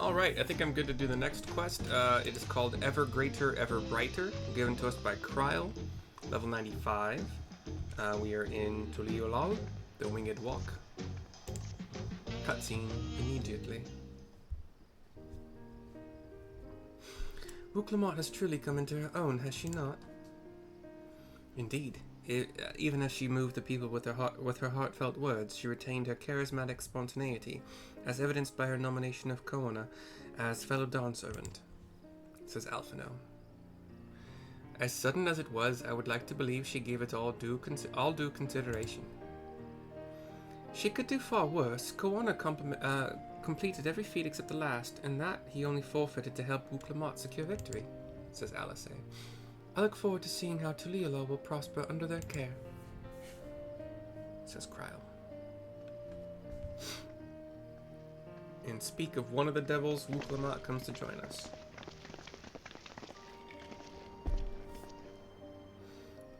Alright, I think I'm good to do the next quest. It is called Ever Greater, Ever Brighter, given to us by Krile, level 95. We are in Tuliyollal, the Winged Walk. Cutscene immediately. Wuk Lamat has truly come into her own, has she not? Indeed. Even as she moved the people with her heartfelt words, she retained her charismatic spontaneity, as evidenced by her nomination of Koana as fellow dawn servant, says Alphino. As sudden as it was, I would like to believe she gave it all due consideration. She could do far worse. Koana completed every feat except the last, and that he only forfeited to help Wuk Lamat secure victory, says Alice. I look forward to seeing how Tuliyollal will prosper under their care, says Krile. And speak of one of the devils, Wuk Lamat comes to join us.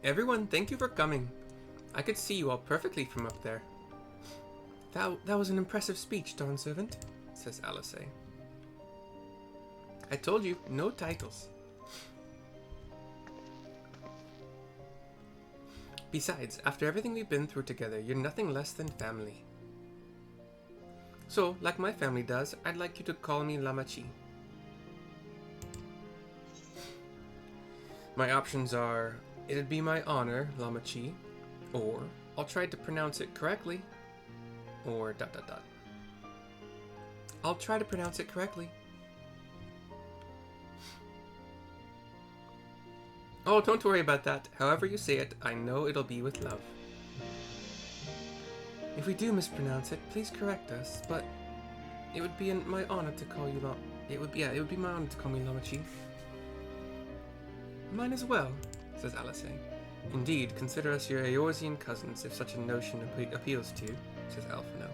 Everyone, thank you for coming. I could see you all perfectly from up there. That was an impressive speech, Dawn Servant, says Alice. I told you, no titles. Besides, after everything we've been through together, you're nothing less than family. So, like my family does, I'd like you to call me Lamaty'i. My options are, it'd be my honor, Lamaty'i, or I'll try to pronounce it correctly, or ... I'll try to pronounce it correctly. Oh, don't worry about that. However you say it, I know it'll be with love. If we do mispronounce it, please correct us, but it would be my honor to call you it would be my honor to call me Lamaty'i. Mine as well, says Alice. Indeed, consider us your Eorzean cousins if such a notion appeals to you, says Alphino.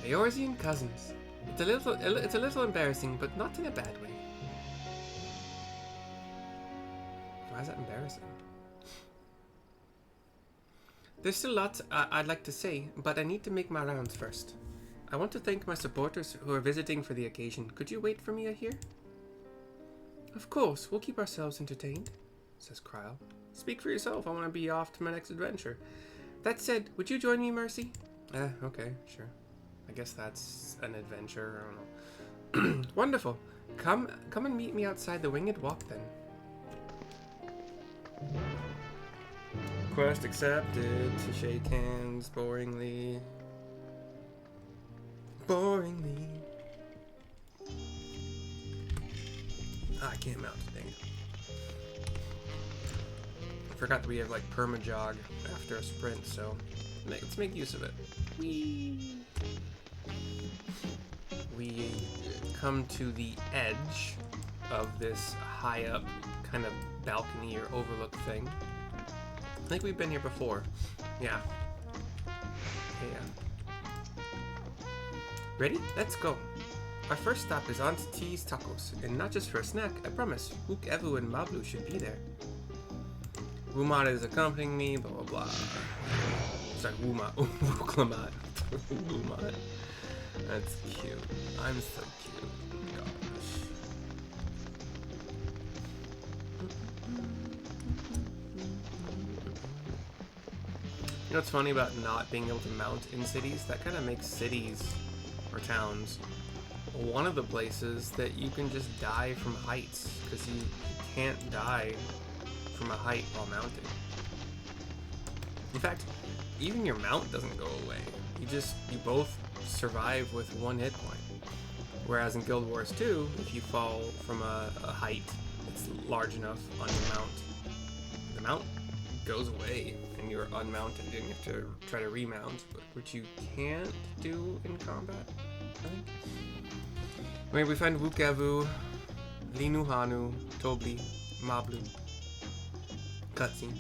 Eorzean cousins. It's a little embarrassing, but not in a bad way. Why is that embarrassing? There's still lots I'd like to say, but I need to make my rounds first. I want to thank my supporters who are visiting for the occasion. Could you wait for me here? Of course, we'll keep ourselves entertained, says Krile. Speak for yourself, I want to be off to my next adventure. That said, would you join me, Mercy? Okay, sure. I guess that's an adventure, I don't know. Wonderful. Come and meet me outside the Winged Walk then. Quest accepted. To shake hands boringly. Boringly. I can't mount. Dang it. I forgot that we have like perma-jog after a sprint, so let's make use of it. We come to the edge of this high up kind of balcony or overlook thing. I think we've been here before. Yeah. Ready? Let's go. Our first stop is Lamaty'i's Tacos, and not just for a snack, I promise. Wuk Evu and Mablu should be there. Wumad is accompanying me, blah blah blah. Sorry, Wuk Lamat. Wumad. That's cute. I'm so cute. Gosh. You know what's funny about not being able to mount in cities? That kind of makes cities or towns one of the places that you can just die from heights, because you can't die from a height while mounted. In fact, even your mount doesn't go away. You both survive with one hit point. Whereas in Guild Wars 2, if you fall from a height that's large enough on your mount, the mount goes away and you're unmounted and you have to try to remount, which you can't do in combat, I think. Anyway, we find Wuk Evu, Linuhanu, Tobli, Mablu. Cutscene.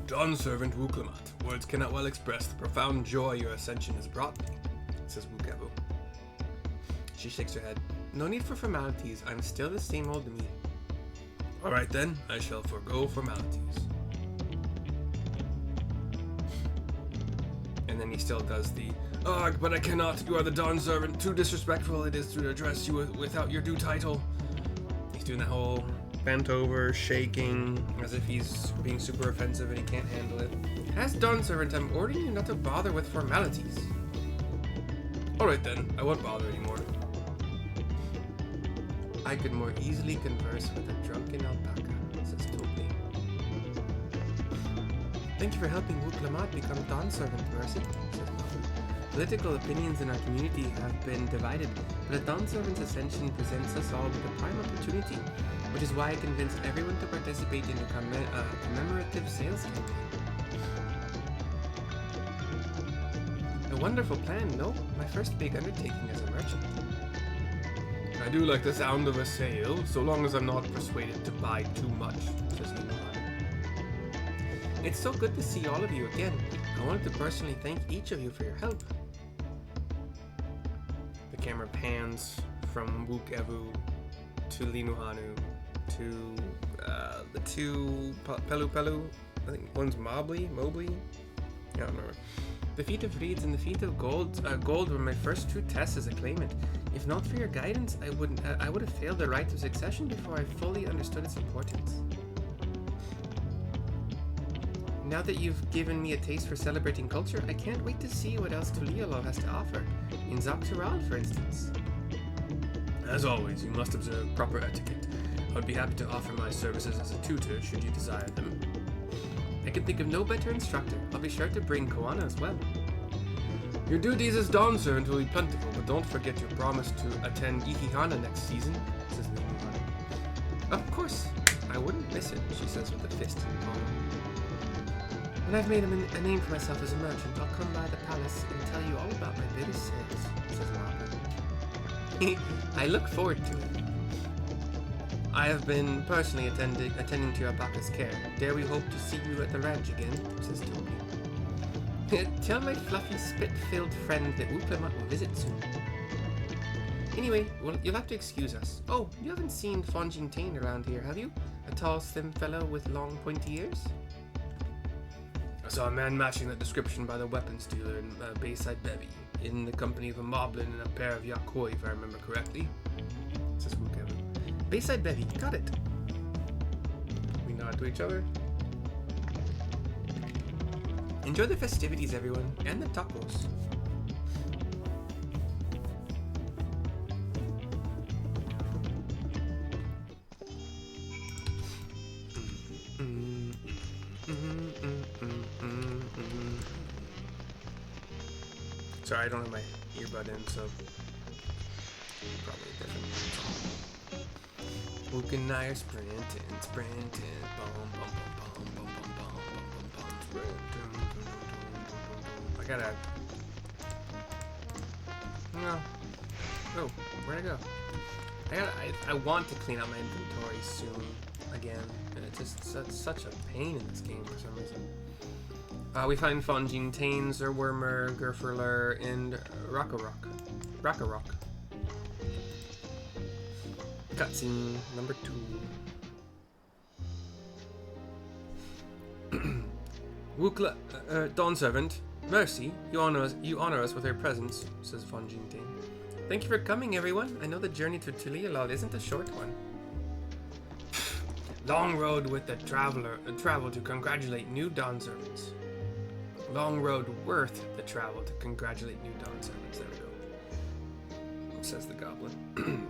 Dawn Servant Wuk Lamat, words cannot well express the profound joy your ascension has brought me, says Wuk Evu. She shakes her head. No need for formalities, I'm still the same old me. Alright then, I shall forego formalities. And then he still does the, "Ugh, but I cannot. You are the Dawn Servant. Too disrespectful it is to address you without your due title." He's doing that whole bent over, shaking, as if he's being super offensive and he can't handle it. "As Dawn Servant, I'm ordering you not to bother with formalities." "Alright then, I won't bother anymore." "I could more easily converse with a drunken alpaca," says Toby. "Thank you for helping Wuk Lamat become Dawn Servant, Mercy," says Mother. "Political opinions in our community have been divided, but a Dawn Servant's ascension presents us all with a prime opportunity, which is why I convinced everyone to participate in a commemorative sales campaign." "A wonderful plan, no? My first big undertaking as a merchant." "I do like the sound of a sale, so long as I'm not persuaded to buy too much," says Leonard. "It's so good to see all of you again. I wanted to personally thank each of you for your help." The camera pans from Wuk Evu to Linuhanu to the two Pelu. I think one's Mobley. I don't remember. "The feat of reeds and the feat of gold were my first true tests as a claimant. If not for your guidance, I would have failed the right of succession before I fully understood its importance. Now that you've given me a taste for celebrating culture, I can't wait to see what else Tuliyollal has to offer. In Xak Tural, for instance." "As always, you must observe proper etiquette. I would be happy to offer my services as a tutor should you desire them." "I can think of no better instructor. I'll be sure to bring Koana as well." "Your duties as Dawn Servant will be plentiful, but don't forget your promise to attend Ikihana next season," says Linuhana. "Of course, I wouldn't miss it," she says with a fist in palm. "When I've made a name for myself as a merchant, I'll come by the palace and tell you all about my biggest sales," says Lapa. "I look forward to it. I have been personally attending to your alpaca's care. Dare we hope to see you at the ranch again," says Toby. "Tell my fluffy, spit-filled friend that Wuk Lamat will visit soon. Anyway, well, you'll have to excuse us. Oh, you haven't seen Fonjin around here, have you? A tall, slim fellow with long, pointy ears?" "I saw a man matching that description by the weapons dealer in Bayside Bevy, in the company of a moblin and a pair of yakoi, if I remember correctly," says Wuk Evu. "Bayside Bevy, got it." We nod to each other. "Enjoy the festivities, everyone, and the tacos." Sorry, I don't have my earbud in, so probably different. Wuk and I are sprinting, bum, bum, bum, bum, bum, bum, bum, sprinting. I gotta. No. Oh, where'd I go? I want to clean out my inventory soon again, and it's just such a pain in this game for some reason. We find Fonjin Tains, or Wormer, Gerferler, and Rakarok. Cutscene number 2. Wuk Dawn Servant, Mercy, you honor us with your presence, says Fonjin Tain. "Thank you for coming, everyone. I know the journey to Tuliyollal isn't a short one." "Long road with the travel to congratulate new Dawn Servants. Long road worth the travel to congratulate new Dawn Servants." There we go, says the goblin.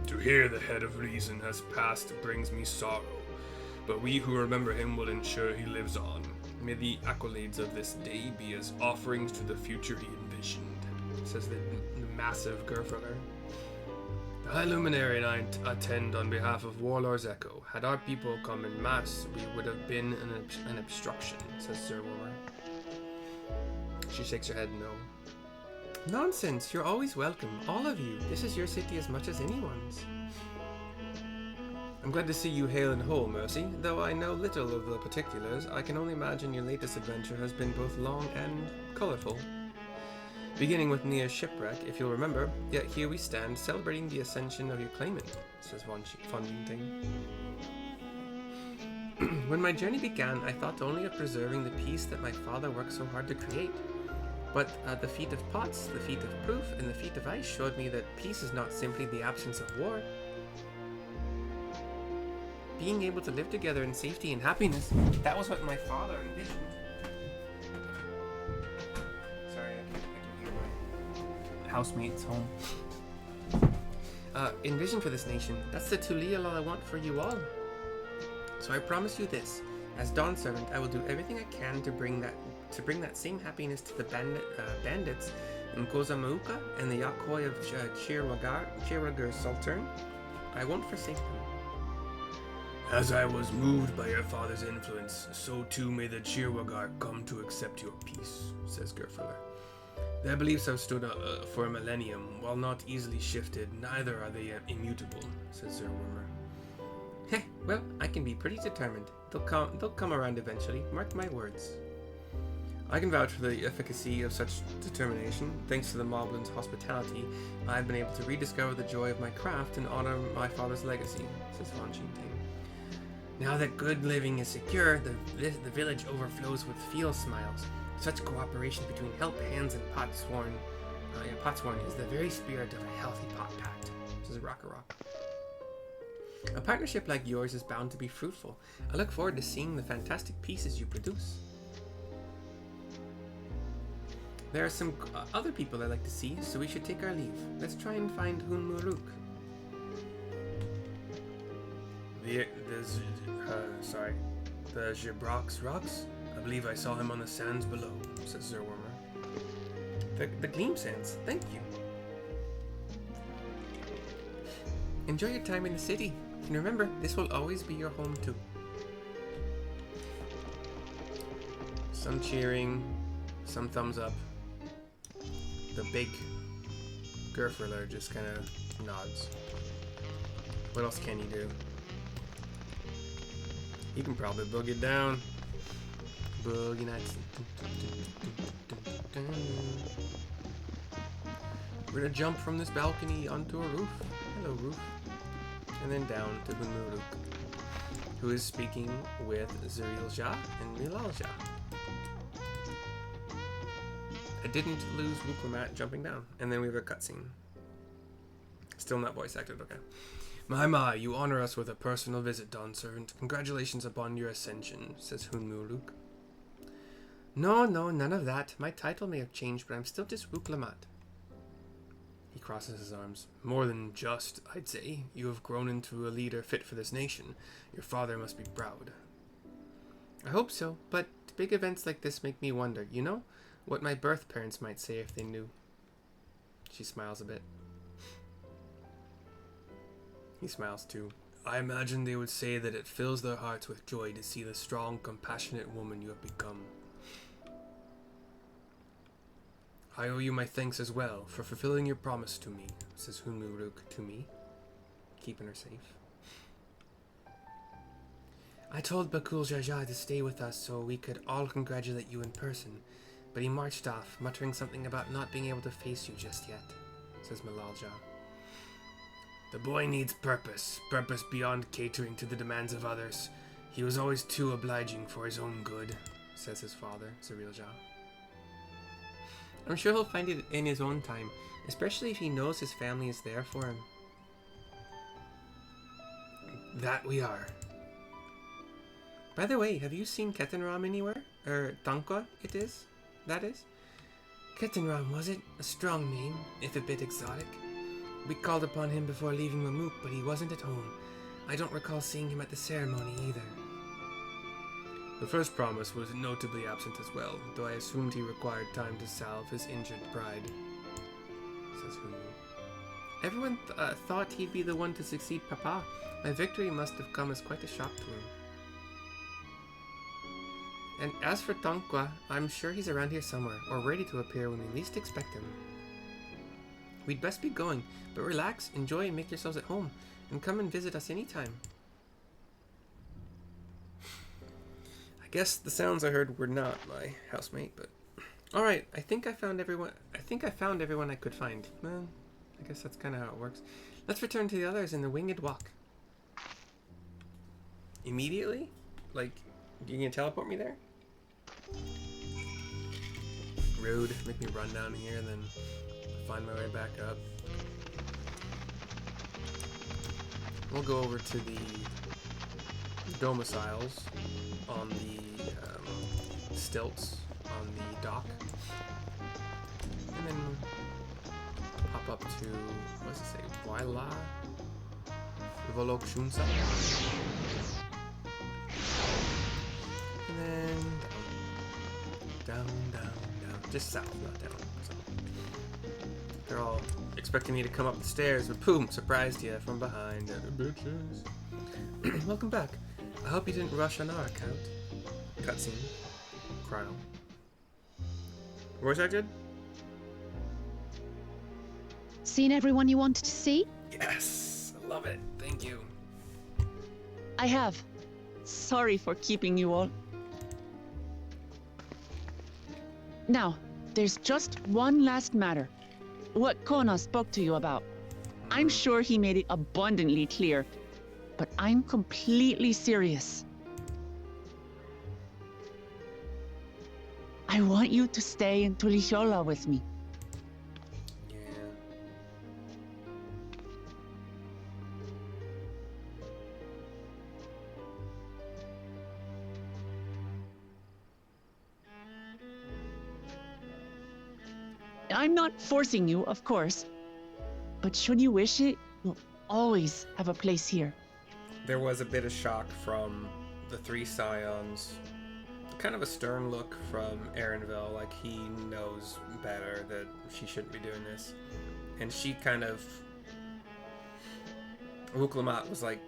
"To hear the head of reason has passed brings me sorrow, but we who remember him will ensure he lives on. May the accolades of this day be as offerings to the future he envisioned," says the massive Gerferler. "The High Luminary and I attend on behalf of Warlord's Echo. Had our people come in mass, we would have been an obstruction," says Sir Warmer. She shakes her head no. "Nonsense, you're always welcome, all of you. This is your city as much as anyone's." "I'm glad to see you hale and whole, Mercy. Though I know little of the particulars, I can only imagine your latest adventure has been both long and colorful. Beginning with near shipwreck, if you'll remember, yet here we stand, celebrating the ascension of your claimant," says Fonjin Tain. "When my journey began, I thought only of preserving the peace that my father worked so hard to create. But the feat of pots, the feat of proof, and the feat of ice showed me that peace is not simply the absence of war. Being able to live together in safety and happiness, that was what my father envisioned. Sorry, I can hear my housemates home. Envisioned for this nation. That's the Tuliyollal I want for you all. So I promise you this. As Dawn Servant, I will do everything I can to bring that same happiness to the bandits in Kozamauka and the Yakoi of Chiragar Sultan. I won't forsake them. As I was moved by your father's influence, so too may the Chirwagar come to accept your peace, says Gerfler. Their beliefs have stood for a millennium. While not easily shifted, neither are they immutable, says Zerwormer. Heh, well, I can be pretty determined. They'll come around eventually, mark my words. I can vouch for the efficacy of such determination. Thanks to the Moblin's hospitality, I've been able to rediscover the joy of my craft and honor my father's legacy, says Von Shinting. Now that good living is secure, the village overflows with field smiles. Such cooperation between help hands and potsworn is the very spirit of a healthy pot pact, says Rock. A partnership like yours is bound to be fruitful. I look forward to seeing the fantastic pieces you produce. There are some other people I'd like to see, so we should take our leave. Let's try and find Hun Muruk. The Jabrox rocks? I believe I saw him on the sands below, says Zerwormer. The Gleam Sands, thank you. Enjoy your time in the city, and remember, this will always be your home too. Some cheering, some thumbs up. The big Gerfler just kind of nods. What else can he do? He can probably boogie down. Boogie nights. We're gonna jump from this balcony onto a roof. Hello, roof. And then down to Bunmuruk, who is speaking with Zerilja and Milalja. I didn't lose Wuk Lamat jumping down. And then we have a cutscene. Still not voice acted, okay. My, you honor us with a personal visit, Dawn Servant. Congratulations upon your ascension, says Hunmuruk. No, none of that. My title may have changed, but I'm still just Wuk Lamat. He crosses his arms. More than just, I'd say. You have grown into a leader fit for this nation. Your father must be proud. I hope so, but big events like this make me wonder, you know? What my birth parents might say if they knew. She smiles a bit. He smiles too. I imagine they would say that it fills their hearts with joy to see the strong, compassionate woman you have become. I owe you my thanks as well for fulfilling your promise to me, says Hunmuruk to me, keeping her safe. I told Bakul Jaja to stay with us so we could all congratulate you in person, but he marched off, muttering something about not being able to face you just yet, says Milalja. The boy needs purpose beyond catering to the demands of others. He was always too obliging for his own good, says his father, Zerilja. I'm sure he'll find it in his own time, especially if he knows his family is there for him. That we are. By the way, have you seen Ketenram anywhere? Tankwa, that is? Ketenram, was it? A strong name, if a bit exotic. We called upon him before leaving Mamuk, but he wasn't at home. I don't recall seeing him at the ceremony either. The first promise was notably absent as well, though I assumed he required time to salve his injured pride, says Hulu. Everyone thought he'd be the one to succeed Papa. My victory must have come as quite a shock to him. And as for Tankwa, I'm sure he's around here somewhere, or ready to appear when we least expect him. We'd best be going, but relax, enjoy, and make yourselves at home, and come and visit us anytime. I guess the sounds I heard were not my housemate, but... Alright, I think I found everyone I could find. Well, I guess that's kind of how it works. Let's return to the others in the winged walk. Immediately? Like, you gonna teleport me there? Rude. Make me run down here and then find my way back up. We'll go over to the domiciles on the stilts on the dock. And then hop up to, what does it say? Waila? Volokshunsa. And then down. Just south, not down. So they're all expecting me to come up the stairs, but boom, surprised you from behind. Bitches. Welcome back. I hope you didn't rush on our account. Cutscene. Cryo. Voice acted? Seen everyone you wanted to see? Yes, I love it. Thank you. I have. Sorry for keeping you all. Now, there's just one last matter. What Kona spoke to you about. I'm sure he made it abundantly clear, but I'm completely serious. I want you to stay in Tuliyollal with me. Yeah. I'm not forcing you, of course, but should you wish it, you'll always have a place here. There was a bit of shock from the three scions. Kind of a stern look from Erenville, like he knows better that she shouldn't be doing this. And she kind of... Wuk Lamat was like,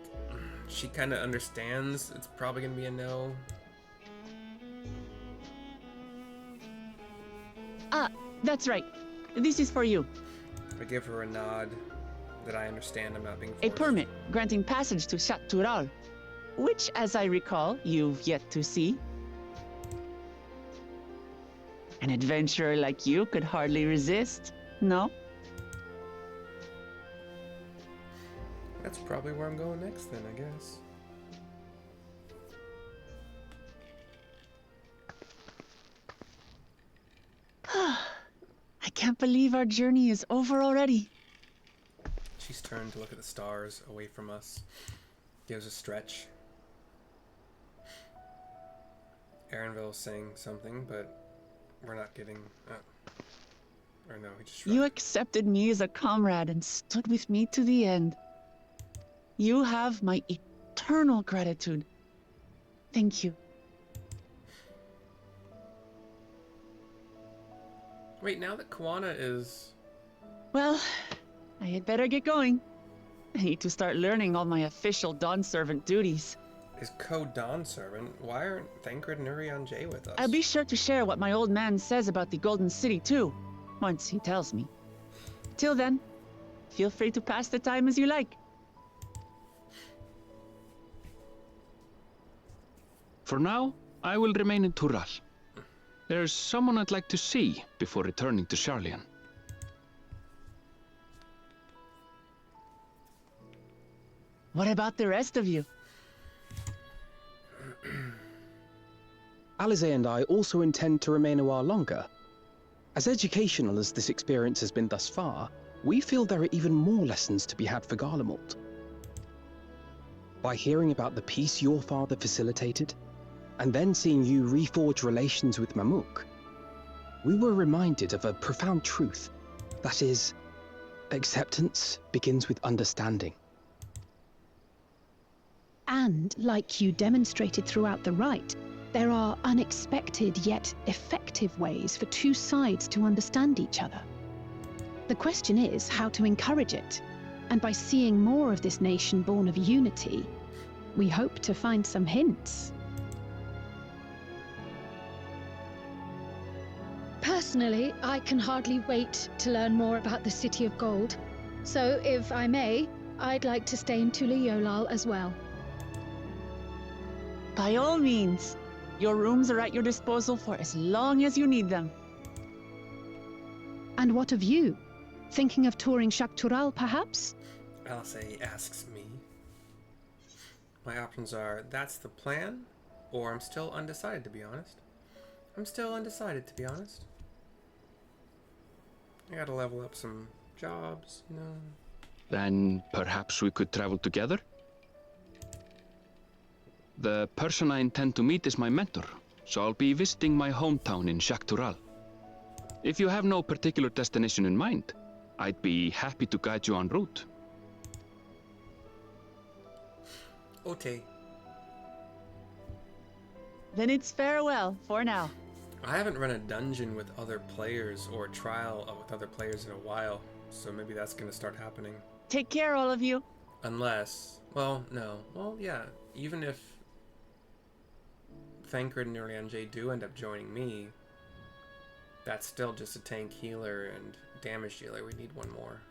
she kind of understands it's probably going to be a no. Ah, that's right. This is for you. I give her a nod that I understand I'm not being forced. A permit granting passage to Xak Tural, which, as I recall, you've yet to see. An adventurer like you could hardly resist, no? That's probably where I'm going next then, I guess. I can't believe our journey is over already. She's turned to look at the stars away from us. Gives a stretch. Erenville's saying something, but we're not getting... or no, he just shrugged. You accepted me as a comrade and stood with me to the end. You have my eternal gratitude. Thank you. Wait, now that Kawana is... Well, I had better get going. I need to start learning all my official Dawn Servant duties. Is co-Dawn Servant? Why aren't Thancred and Urion J with us? I'll be sure to share what my old man says about the Golden City too, once he tells me. Till then, feel free to pass the time as you like. For now, I will remain in Tural. There's someone I'd like to see before returning to Sharlayan. What about the rest of you? Alize and I also intend to remain a while longer. As educational as this experience has been thus far, we feel there are even more lessons to be had for Garlemald. By hearing about the peace your father facilitated, and then seeing you reforge relations with Mamuk, we were reminded of a profound truth. That is, acceptance begins with understanding. And, like you demonstrated throughout the rite, there are unexpected yet effective ways for two sides to understand each other. The question is how to encourage it, and by seeing more of this nation born of unity, we hope to find some hints. Personally, I can hardly wait to learn more about the City of Gold. So, if I may, I'd like to stay in Tuliyollal as well. By all means, your rooms are at your disposal for as long as you need them. And what of you? Thinking of touring Xak Tural, perhaps? Alice asks me. My options are, that's the plan, or I'm still undecided, to be honest. I'm still undecided, to be honest. I gotta level up some jobs, you know. Then perhaps we could travel together? The person I intend to meet is my mentor, so I'll be visiting my hometown in Xak Tural. If you have no particular destination in mind, I'd be happy to guide you en route. Okay. Then it's farewell for now. I haven't run a dungeon with other players or a trial with other players in a while, so maybe that's gonna start happening. Take care, all of you. Unless, well, no. Well, yeah, even if Thancred and Urianger do end up joining me, that's still just a tank healer and damage dealer. We need one more.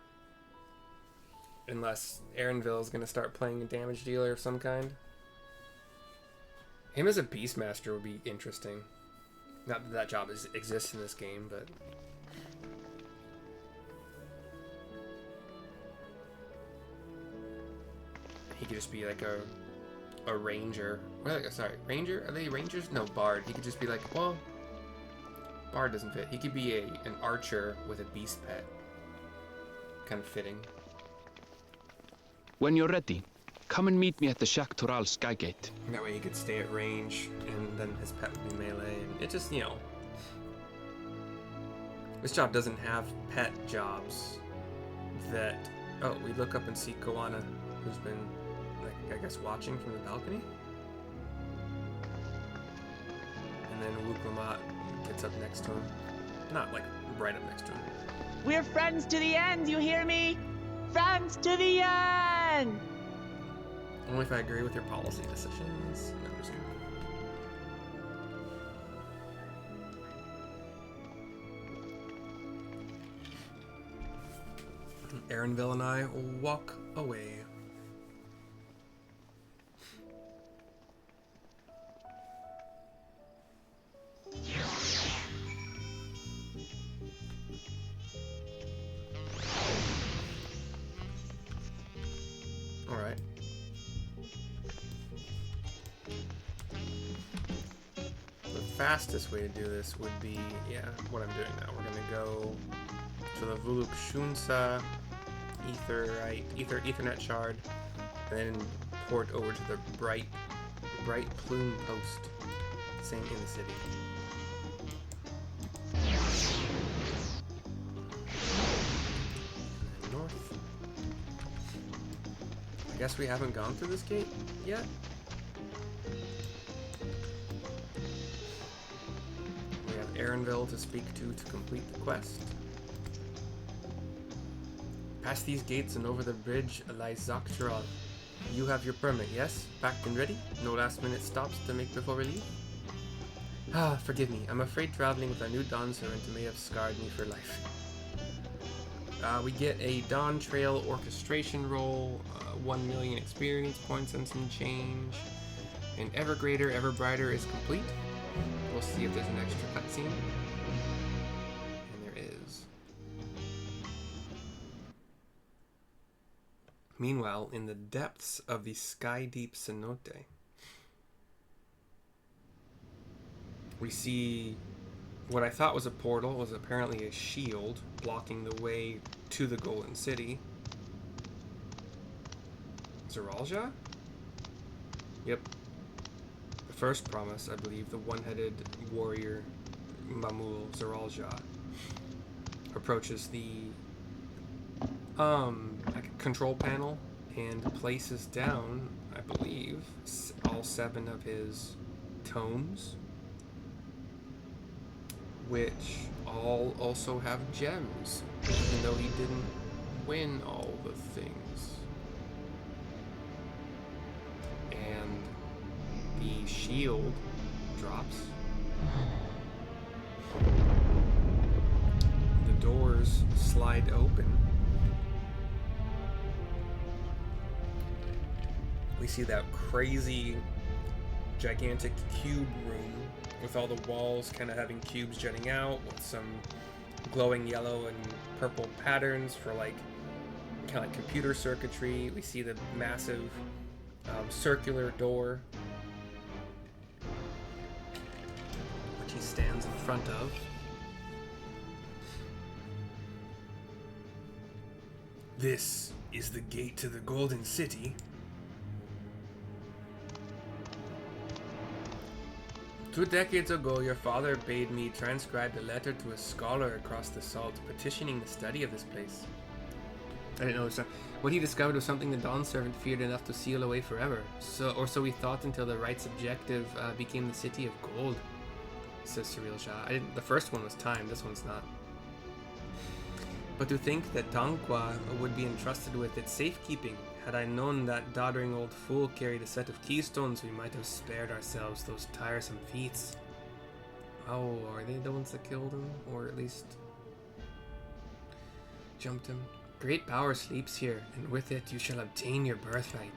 Unless Erenville is gonna start playing a damage dealer of some kind. Him as a Beastmaster would be interesting. Not that that job exists in this game, but... he could just be like a ranger. Well, sorry, ranger? Are they rangers? No, bard. He could just be like, well... bard doesn't fit. He could be an archer with a beast pet. Kind of fitting. When you're ready, come and meet me at the Xak Tural Skygate. That way he could stay at range, and then his pet would be melee, and it just, you know... this job doesn't have pet jobs that... oh, we look up and see Koana, who's been, like, I guess, watching from the balcony? And then Wuk Lamat gets up next to him. Not, like, right up next to him. We're friends to the end, you hear me? Friends to the end! Only if I agree with your policy decisions. No, I'm just kidding. Erenville and I walk away. Alright. The fastest way to do this would be, yeah, what I'm doing now. We're gonna go to the Vuluk Shunsa Ethernet shard, and then port over to the Bright Plume Post. Same in the city. And north. I guess we haven't gone through this gate yet. We have Erenville to speak to complete the quest. Past these gates and over the bridge lies Xak Tural. You have your permit, yes? Packed and ready? No last minute stops to make before we leave? Ah, forgive me. I'm afraid traveling with a new Dawn servant may have scarred me for life. We get a Dawn Trail orchestration roll, 1 million experience points and some change. And Ever Greater, Ever Brighter is complete. We'll see if there's an extra cutscene. And there is. Meanwhile, in the depths of the sky-deep cenote, we see what I thought was a portal was apparently a shield blocking the way to the Golden City. Zeralja? Yep. The first promise, I believe, the one-headed warrior Mamul Zeralja approaches the like control panel and places down, I believe, all 7 of his tomes, which all also have gems, even though he didn't win all the things. And the shield drops. The doors slide open. We see that crazy, gigantic cube room with all the walls kind of having cubes jutting out with some glowing yellow and purple patterns for like kind of like computer circuitry. We see the massive circular door, which he stands in front of. This is the gate to the Golden City. 2 decades ago, your father bade me transcribe the letter to a scholar across the salt, petitioning the study of this place. I didn't know. What he discovered was something the Dawn Servant feared enough to seal away forever. So he thought until the right's objective became the City of Gold, says Surreal Shah. The first one was time, this one's not. But to think that Tangqua would be entrusted with its safekeeping. Had I known that doddering old fool carried a set of keystones, we might have spared ourselves those tiresome feats. Oh, are they the ones that killed him? Or at least jumped him? Great power sleeps here, and with it you shall obtain your birthright.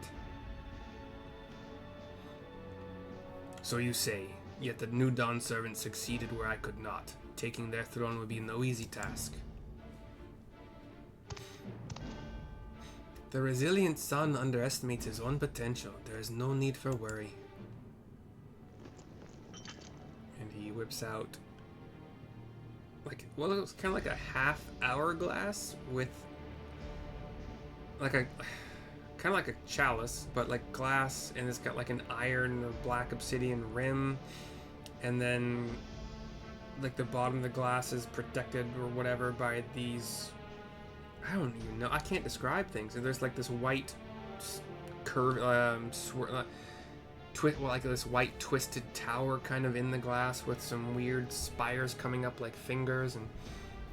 So you say, yet the new Dawn Servant succeeded where I could not. Taking their throne would be no easy task. The resilient son underestimates his own potential. There is no need for worry. And he whips out, it was kind of like a half hourglass with kind of like a chalice, but like glass, and it's got like an iron or black obsidian rim, and then like the bottom of the glass is protected or whatever by these, I don't even know, I can't describe things. And there's like this white curve, this white twisted tower kind of in the glass with some weird spires coming up like fingers. And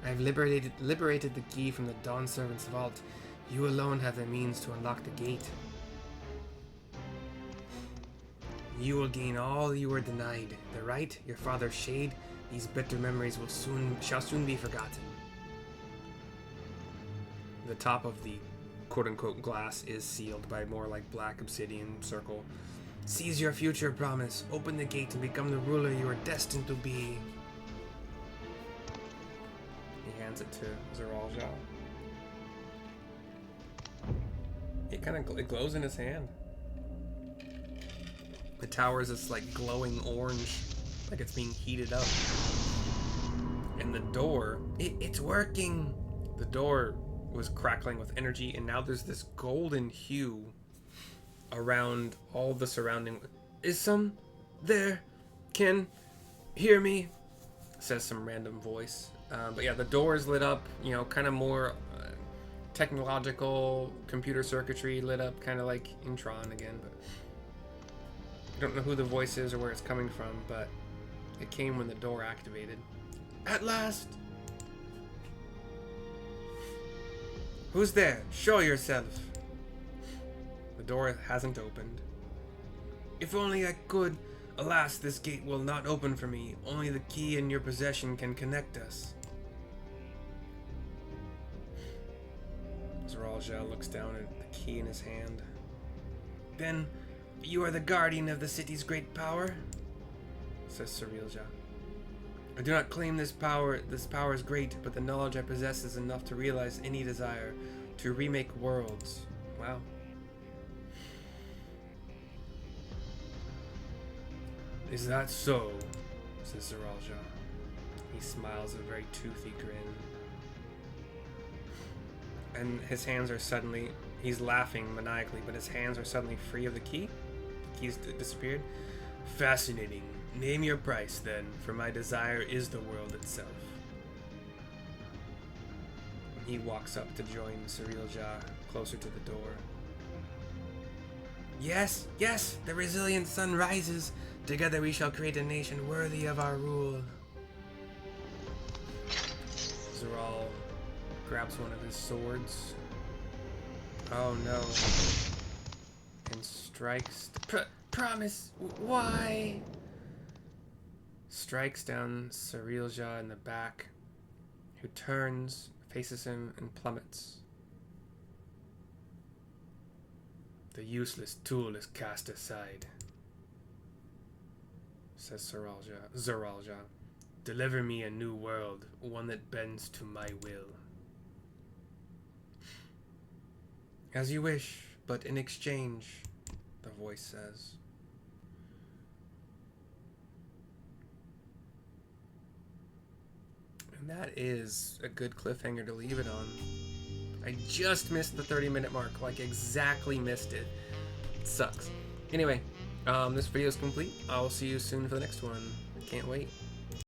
I've liberated the key from the Dawn Servant's vault. You alone have the means to unlock the gate. You will gain all you were denied. The right, your father's shade, these bitter memories shall soon be forgotten. The top of the quote-unquote glass is sealed by more like black obsidian circle. Seize your future promise. Open the gate and become the ruler you are destined to be. He hands it to Zeralja. It glows in his hand. The tower is this like glowing orange, like it's being heated up. And the door, it's working. The door was crackling with energy, and now there's this golden hue around all the surrounding. Is some there? Can hear me? Says some random voice. But yeah, the door is lit up, kind of more technological computer circuitry lit up, kind of like in Tron again. But I don't know who the voice is or where it's coming from, but it came when the door activated. At last! Who's there? Show yourself! The door hasn't opened. If only I could. Alas, this gate will not open for me. Only the key in your possession can connect us. Zeralja looks down at the key in his hand. Then, you are the guardian of the city's great power? Says Surrealja. I do not claim this power. This power is great, but the knowledge I possess is enough to realize any desire to remake worlds. Wow. Is that so? Says Zeralja. He smiles a very toothy grin. And his hands are suddenly, he's laughing maniacally, but his hands are suddenly free of the key. The key's disappeared. Fascinating. Name your price, then, for my desire is the world itself. He walks up to join Surrealja closer to the door. Yes, yes, the resilient sun rises. Together we shall create a nation worthy of our rule. Zeral grabs one of his swords. Oh no. And strikes. Promise, why? Strikes down Surrealja in the back, who turns, faces him, and plummets. The useless tool is cast aside, says Zeralja. Deliver me a new world, one that bends to my will. As you wish, but in exchange, the voice says. And that is a good cliffhanger to leave it on. I just missed the 30-minute mark, like exactly missed it. It sucks. Anyway, this video is complete. I'll see you soon for the next one. Can't wait.